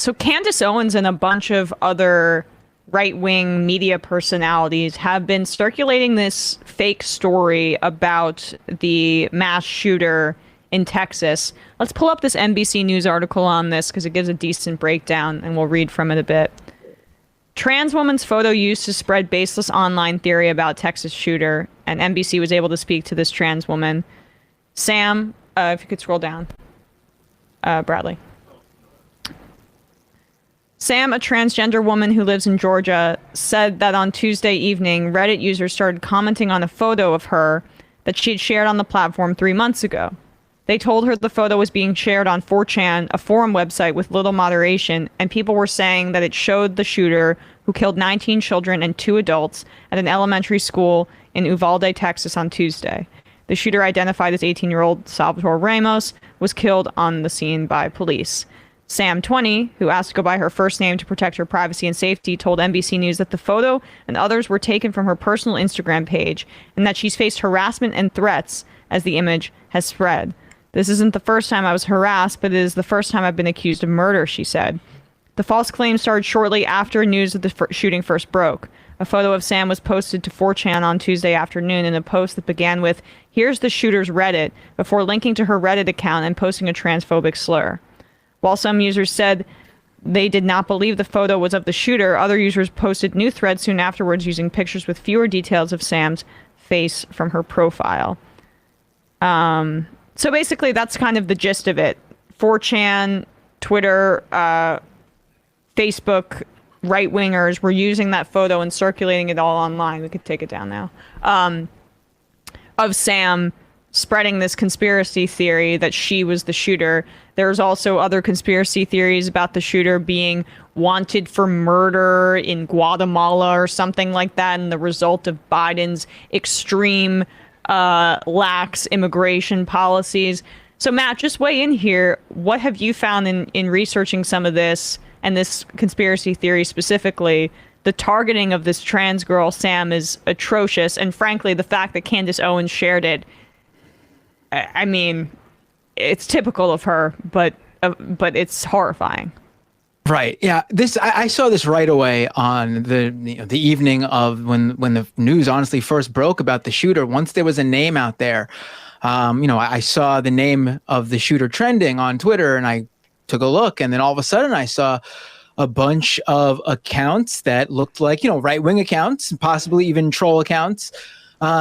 So Candace Owens and a bunch of other right-wing media personalities have been circulating this fake story about the mass shooter in Texas. Let's pull up this NBC News article on this because it gives a decent breakdown, and we'll read from it a bit. Trans woman's photo used to spread baseless online theory about Texas shooter, and NBC was able to speak to this trans woman. Sam, if you could scroll down. Bradley. Sam, a transgender woman who lives in Georgia, said that on Tuesday evening, Reddit users started commenting on a photo of her that she had shared on the platform 3 months ago. They told her the photo was being shared on 4chan, a forum website with little moderation, and people were saying that it showed the shooter who killed 19 children and 2 adults at an elementary school in Uvalde, Texas on Tuesday. The shooter, identified as 18-year-old Salvatore Ramos, was killed on the scene by police. Sam, 20, who asked to go by her first name to protect her privacy and safety, told NBC News that the photo and others were taken from her personal Instagram page and that she's faced harassment and threats as the image has spread. This isn't the first time I was harassed, but it is the first time I've been accused of murder, she said. The false claim started shortly after news of the shooting first broke. A photo of Sam was posted to 4chan on Tuesday afternoon in a post that began with, "Here's the shooter's Reddit," before linking to her Reddit account and posting a transphobic slur. While some users said they did not believe the photo was of the shooter, other users posted new threads soon afterwards using pictures with fewer details of Sam's face from her profile. So basically, that's kind of the gist of it. 4chan, Twitter, Facebook, right-wingers were using that photo and circulating it all online. We could take it down now. Of Sam spreading this conspiracy theory that she was the shooter. There's also other conspiracy theories about the shooter being wanted for murder in Guatemala or something like that, and the result of Biden's extreme lax immigration policies. So Matt, just weigh in here. What have you found in researching some of this and this conspiracy theory specifically? The targeting of this trans girl, Sam, is atrocious. And frankly, the fact that Candace Owens shared it, I mean, it's typical of her, but it's horrifying. Right. Yeah. I saw this right away on the evening of when the news honestly first broke about the shooter. Once there was a name out there, I saw the name of the shooter trending on Twitter, and I took a look, and then all of a sudden I saw a bunch of accounts that looked like right-wing accounts, possibly even troll accounts,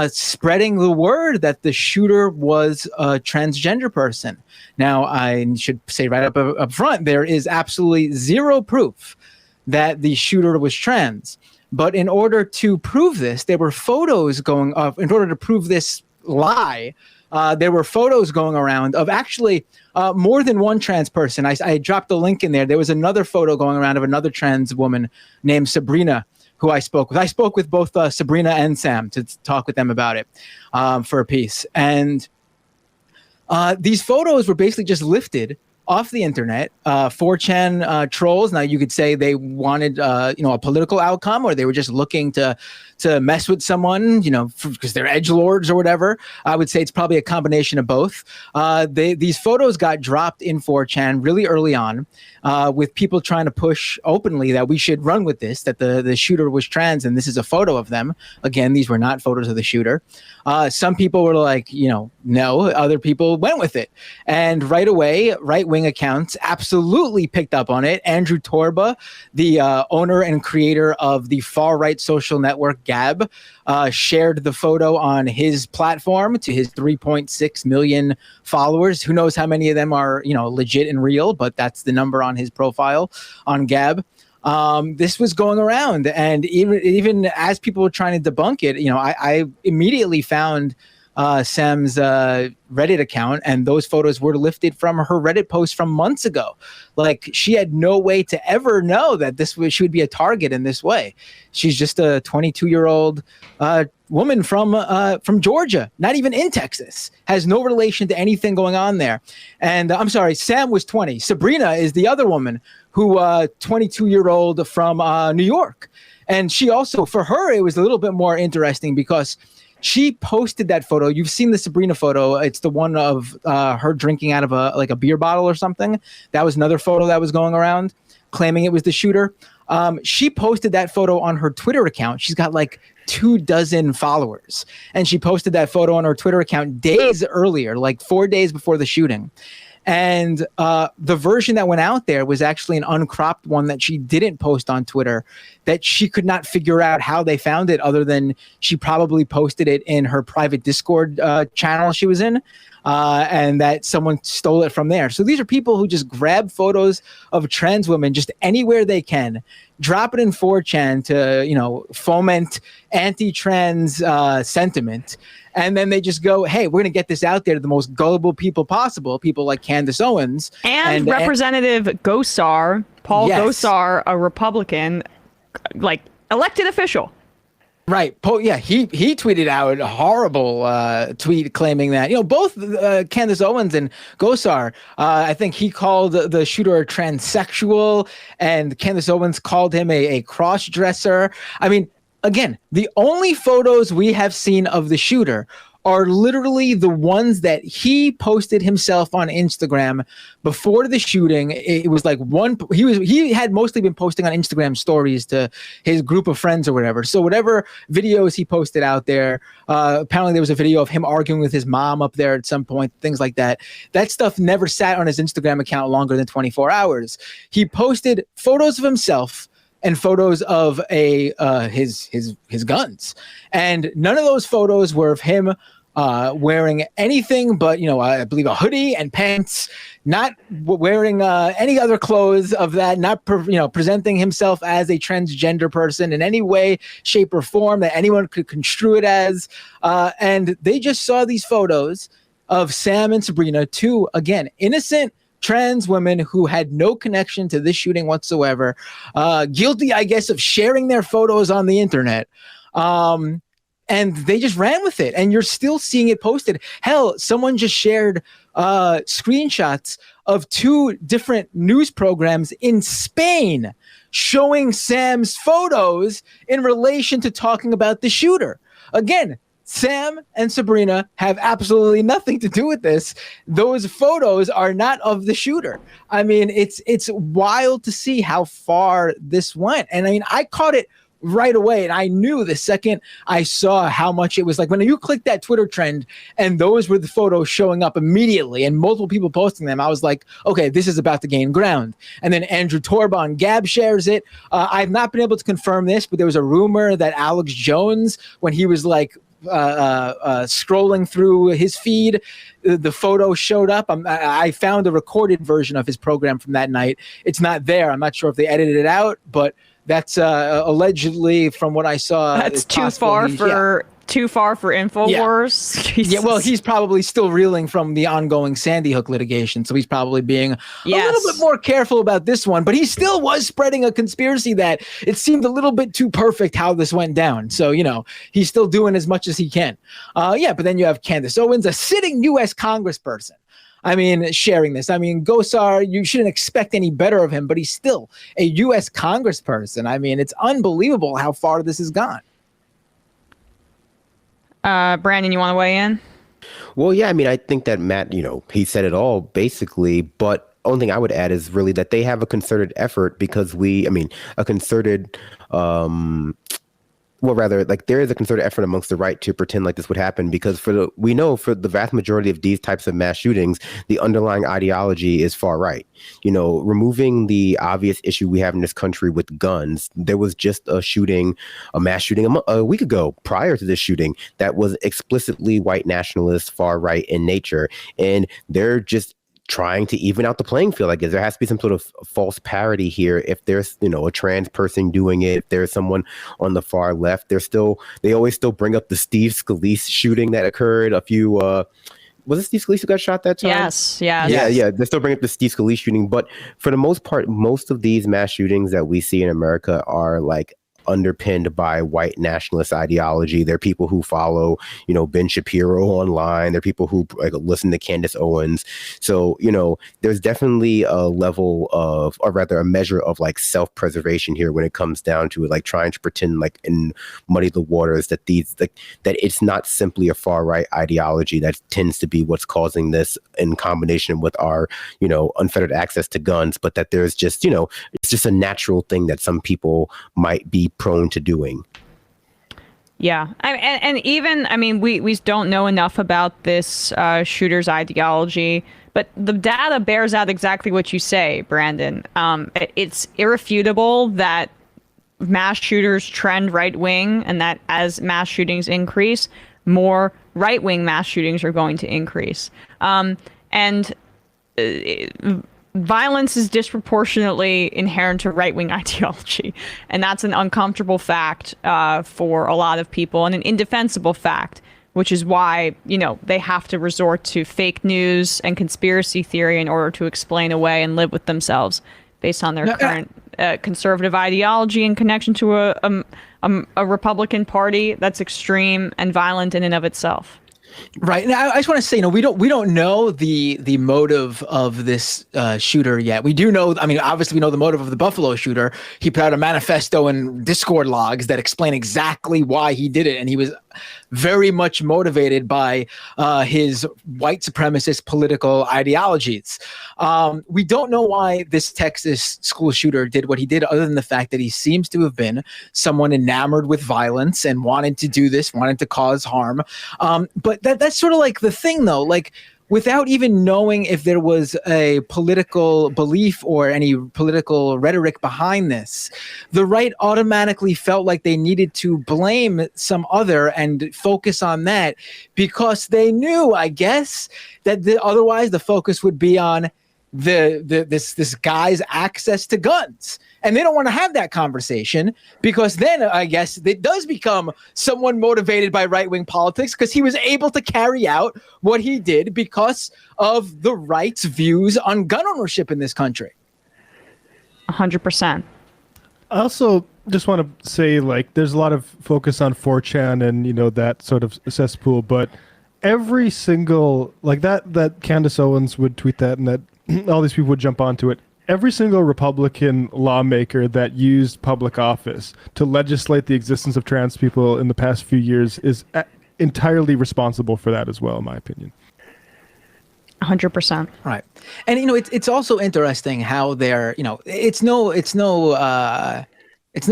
spreading the word that the shooter was a transgender person. Now, I should say right up front, there is absolutely zero proof that the shooter was trans. But in order to prove this, there were photos going up. In order to prove this lie, there were photos going around of actually more than one trans person. I dropped the link in there. There was another photo going around of another trans woman named Sabrina, who I spoke with. I spoke with both Sabrina and Sam to talk with them about it for a piece. And these photos were basically just lifted off the internet. 4chan trolls. Now, you could say they wanted a political outcome, or they were just looking to mess with someone, because they're edgelords or whatever. I would say it's probably a combination of both. These photos got dropped in 4chan really early on, with people trying to push openly that we should run with this, that the shooter was trans, and this is a photo of them. Again, these were not photos of the shooter. Some people were like, no. Other people went with it. And right away, right-wing accounts absolutely picked up on it. Andrew Torba, the owner and creator of the far-right social network Gab, shared the photo on his platform to his 3.6 million followers. Who knows how many of them are, legit and real, but that's the number on his profile on Gab. This was going around, and even as people were trying to debunk it, I immediately found Sam's Reddit account, and those photos were lifted from her Reddit post from months ago. Like, she had no way to ever know that she would be a target in this way. She's just a 22-year-old woman from Georgia, not even in Texas, has no relation to anything going on there. And I'm sorry, Sam was 20. Sabrina is the other woman who 22-year-old from New York. And she also, for her, it was a little bit more interesting because she posted that photo. You've seen the Sabrina photo. It's the one of her drinking out of a beer bottle or something. That was another photo that was going around. claiming it was the shooter. She posted that photo on her Twitter account. She's got like 24 followers. And she posted that photo on her Twitter account days earlier, like 4 days before the shooting. And the version that went out there was actually an uncropped one that she didn't post on Twitter, that she could not figure out how they found it, other than she probably posted it in her private Discord channel she was in, and that someone stole it from there. So these are people who just grab photos of trans women just anywhere they can, drop it in 4chan to, foment anti-trans sentiment. And then they just go, hey, we're going to get this out there to the most gullible people possible, people like Candace Owens. And Representative Gasar, Paul Gasar, a Republican, like elected official. Right. Yeah, he tweeted out a horrible tweet claiming that, both Candace Owens and Gasar, I think he called the shooter a transsexual, and Candace Owens called him a cross-dresser. I mean, again, the only photos we have seen of the shooter are literally the ones that he posted himself on Instagram before the shooting. It was like he had mostly been posting on Instagram stories to his group of friends or whatever. So whatever videos he posted out there, apparently there was a video of him arguing with his mom up there at some point, things like that. That stuff never sat on his Instagram account longer than 24 hours. He posted photos of himself and photos of his guns, and none of those photos were of him wearing anything but I believe a hoodie and pants, not wearing any other clothes of that, not presenting himself as a transgender person in any way, shape, or form that anyone could construe it as. And they just saw these photos of Sam and Sabrina, two, again, innocent trans women who had no connection to this shooting whatsoever, guilty, I guess, of sharing their photos on the internet. And they just ran with it. And you're still seeing it posted. Hell, someone just shared screenshots of 2 different news programs in Spain showing Sam's photos in relation to talking about the shooter. Again, Sam and Sabrina have absolutely nothing to do with this. Those photos are not of the shooter. I mean, it's wild to see how far this went. And I mean, I caught it right away, and I knew the second I saw how much it was. Like when you click that Twitter trend and those were the photos showing up immediately and multiple people posting them, I was like, okay, this is about to gain ground. And then Andrew Torba on Gab shares it. I've not been able to confirm this, but there was a rumor that Alex Jones, when he was like scrolling through his feed, the photo showed up. I found a recorded version of his program from that night. It's not there. I'm not sure if they edited it out, but that's allegedly, from what I saw, that's too far for InfoWars. Yeah, well, he's probably still reeling from the ongoing Sandy Hook litigation, so he's probably being a little bit more careful about this one. But he still was spreading a conspiracy that it seemed a little bit too perfect how this went down. So, he's still doing as much as he can. But then you have Candace Owens, a sitting U.S. congressperson, sharing this. Gasar, you shouldn't expect any better of him, but he's still a U.S. congressperson. It's unbelievable how far this has gone. Brandon, you want to weigh in? Well, yeah, I think that Matt, he said it all basically, but only thing I would add is really that they have a concerted effort because a concerted, there is a concerted effort amongst the right to pretend like this would happen because we know for the vast majority of these types of mass shootings, the underlying ideology is far right. Removing the obvious issue we have in this country with guns, there was just a mass shooting a week ago prior to this shooting that was explicitly white nationalist, far right in nature. And they're just trying to even out the playing field. I guess there has to be some sort of false parity here. If there's, a trans person doing it, if there's someone on the far left, they always still bring up the Steve Scalise shooting that occurred a few, was it Steve Scalise who got shot that time? Yes. Yeah. They still bring up the Steve Scalise shooting, but for the most part, most of these mass shootings that we see in America are like underpinned by white nationalist ideology. There are people who follow, Ben Shapiro online. There are people who listen to Candace Owens. So, there's definitely a level of, or rather a measure of self-preservation here when it comes down to trying to pretend and muddy the waters that that it's not simply a far right ideology that tends to be what's causing this in combination with our, unfettered access to guns, but that there's just, it's just a natural thing that some people might be prone to doing. Yeah. We don't know enough about this shooter's ideology, but the data bears out exactly what you say, Brandon. It's irrefutable that mass shooters trend right wing, and that as mass shootings increase, more right wing mass shootings are going to increase. Violence is disproportionately inherent to right-wing ideology, and that's an uncomfortable fact for a lot of people, and an indefensible fact, which is why they have to resort to fake news and conspiracy theory in order to explain away and live with themselves based on their current conservative ideology in connection to a Republican Party that's extreme and violent in and of itself. Right. Now, I just want to say, we don't know the motive of this shooter yet. We do know, obviously we know the motive of the Buffalo shooter. He put out a manifesto and Discord logs that explain exactly why he did it. And he was very much motivated by his white supremacist political ideologies. We don't know why this Texas school shooter did what he did, other than the fact that he seems to have been someone enamored with violence and wanted to do this, wanted to cause harm. But that's sort of the thing, though, without even knowing if there was a political belief or any political rhetoric behind this, the right automatically felt like they needed to blame some other and focus on that, because they knew, I guess, that otherwise the focus would be on this guy's access to guns. And they don't want to have that conversation, because then I guess it does become someone motivated by right-wing politics, because he was able to carry out what he did because of the right's views on gun ownership in this country. 100%. I also just want to say, there's a lot of focus on 4chan and, that sort of cesspool, but every single, that Candace Owens would tweet that, and that all these people would jump onto it. Every single Republican lawmaker that used public office to legislate the existence of trans people in the past few years is entirely responsible for that as well, in my opinion. 100%. Right. And, it's also interesting how they're, it's no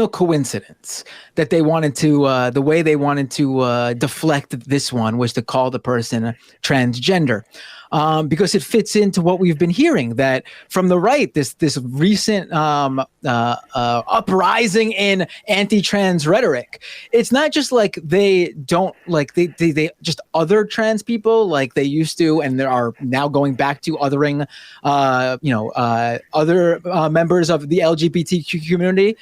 coincidence that they wanted to, the way they wanted to deflect this one was to call the person transgender. Because it fits into what we've been hearing, that from the right, this recent uprising in anti-trans rhetoric. It's not just they don't they just other trans people like they used to, and they are now going back to othering other members of the LGBTQ community.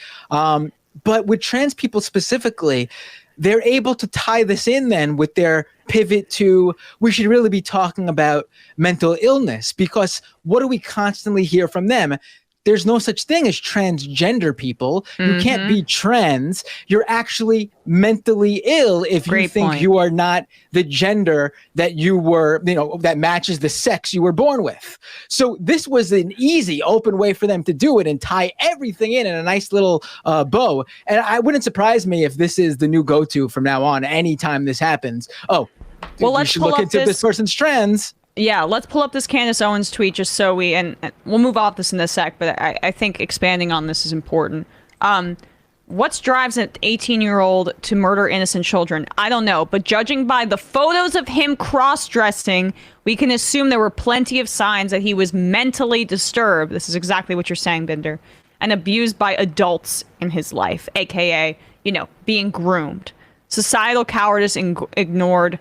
But with trans people specifically, they're able to tie this in then with their pivot to, we should really be talking about mental illness, because what do we constantly hear from them? There's no such thing as transgender people. You can't be trans. You're actually mentally ill if you think you are not the gender that you were, that matches the sex you were born with. So this was an easy, open way for them to do it and tie everything in a nice little bow. And I wouldn't surprise me if this is the new go-to from now on. Anytime this happens, well, let's should look into this person's trans. Yeah, let's pull up this Candace Owens tweet just so and we'll move off this in a sec, but I think expanding on this is important. What drives an 18-year-old to murder innocent children? I don't know, but judging by the photos of him cross-dressing, we can assume there were plenty of signs that he was mentally disturbed. This is exactly what you're saying, Binder. And abused by adults in his life, aka, being groomed. Societal cowardice ignored,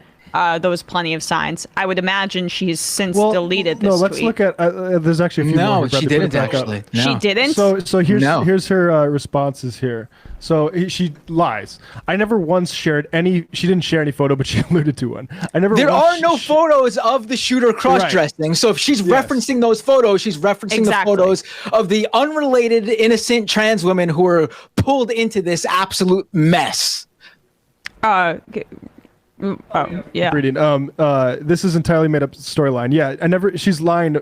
those plenty of signs. I would imagine she's since Well, deleted this no, let's tweet. look at. There's actually a few more. No, here, Brad, she to put it didn't back up. actually. No. She didn't? So here's No. here's her responses here. So she lies. I never once shared any. She didn't share any photo, but she alluded to one. I never. There once are no photos of the shooter cross-dressing. So if she's referencing those photos, she's referencing Exactly. the photos of the unrelated innocent trans women who were pulled into this absolute mess. Yeah. Reading. This is entirely made up storyline. Yeah, I never. She's lying.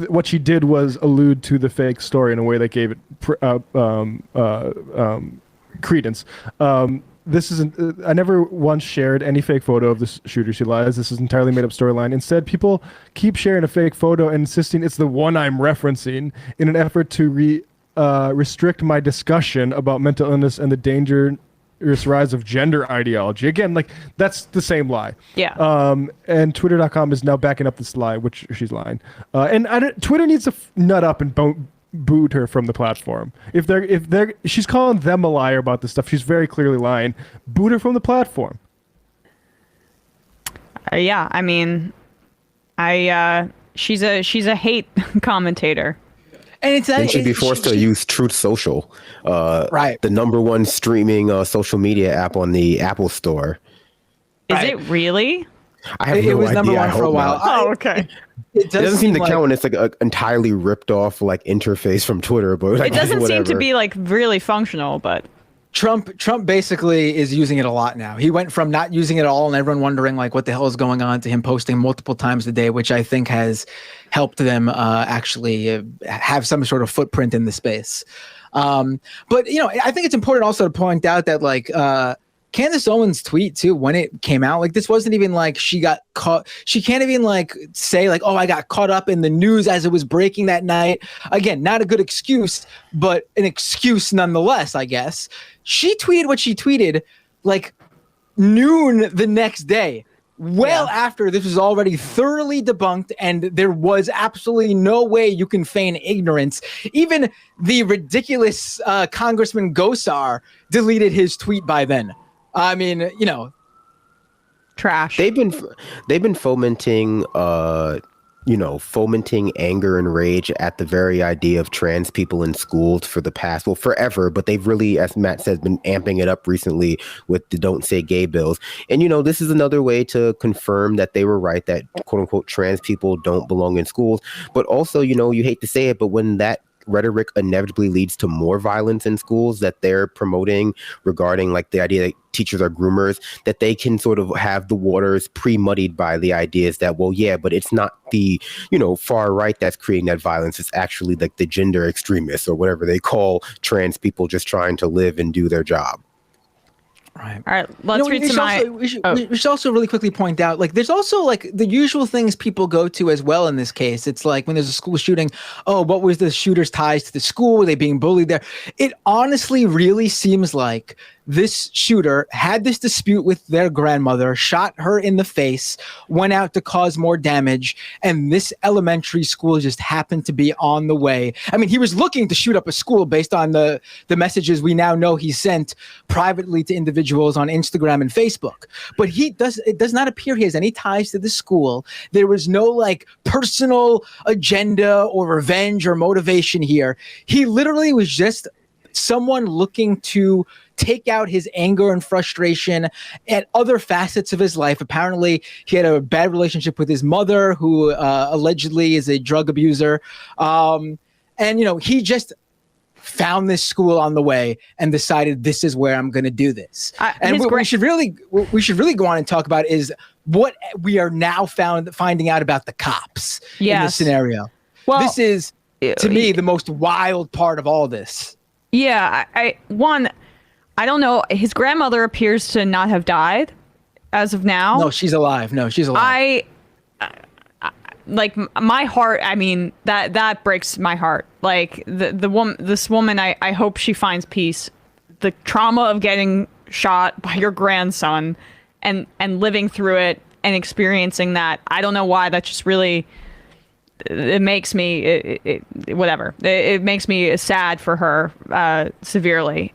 What she did was allude to the fake story in a way that gave it credence. This isn't. I never once shared any fake photo of the shooter. She lies. This is entirely made up storyline. Instead, people keep sharing a fake photo and insisting it's the one I'm referencing in an effort to restrict my discussion about mental illness and the dangerous rise of gender ideology. Again, like that's the same lie. Yeah. And Twitter.com is now backing up this lie, which she's lying. Twitter needs to nut up and boot her from the platform. If she's calling them a liar about this stuff, she's very clearly lying. Boot her from the platform. Yeah. I mean, she's a hate commentator. And it's Then she'd be forced to use Truth Social, right, the #1 streaming social media app on the Apple Store. Is it really? I have it no was idea. #1 I for a hope while. not. Oh, okay. It It doesn't seem to like, count when it's like an entirely ripped off like interface from Twitter, but It doesn't seem to be like really functional, but Trump basically is using it a lot now. He went from not using it at all and everyone wondering like what the hell is going on to him posting multiple times a day, which I think has helped them actually have some sort of footprint in the space. But you know, I think it's important also to point out that like Candace Owens' tweet too, when it came out, like this wasn't even like she got caught. She can't even like say like, oh, I got caught up in the news as it was breaking that night. Again, not a good excuse, but an excuse nonetheless, I guess. She tweeted what she tweeted like noon the next day, after this was already thoroughly debunked and there was absolutely no way you can feign ignorance. Even the ridiculous Congressman Gasar deleted his tweet by then. I mean, you know, trash. They've been fomenting fomenting anger and rage at the very idea of trans people in schools for the past, forever, but they've really, as Matt says, been amping it up recently with the Don't Say Gay bills. And, you know, this is another way to confirm that they were right, that quote unquote trans people don't belong in schools. But also, you know, you hate to say it, but when that rhetoric inevitably leads to more violence in schools that they're promoting regarding like the idea that teachers are groomers, that they can sort of have the waters pre-muddied by the ideas that, well, yeah, but it's not the, you know, far right that's creating that violence. It's actually like the gender extremists or whatever they call trans people just trying to live and do their job. Right. All right, let's read some. We should also really quickly point out, like, there's also like the usual things people go to as well in this case. It's like when there's a school shooting, oh, what was the shooter's ties to the school? Were they being bullied there? It honestly really seems like this shooter had this dispute with their grandmother, shot her in the face, went out to cause more damage, and this elementary school just happened to be on the way. I mean, he was looking to shoot up a school based on the messages we now know he sent privately to individuals on Instagram and Facebook. But it does not appear he has any ties to the school. There was no like personal agenda or revenge or motivation here. He literally was just someone looking to take out his anger and frustration at other facets of his life. Apparently, he had a bad relationship with his mother, who allegedly is a drug abuser. And, you know, he found this school on the way and decided this is where I'm going to do this. And what we should really go on and talk about is what we are now finding out about the cops in this scenario. Well, this is, to me, the most wild part of all this. Yeah, I don't know. His grandmother appears to not have died as of now. No, she's alive. Like my heart. I mean, that breaks my heart. Like this woman. I hope she finds peace. The trauma of getting shot by your grandson and living through it and experiencing that. I don't know why. That just really. It makes me whatever. It makes me sad for her severely.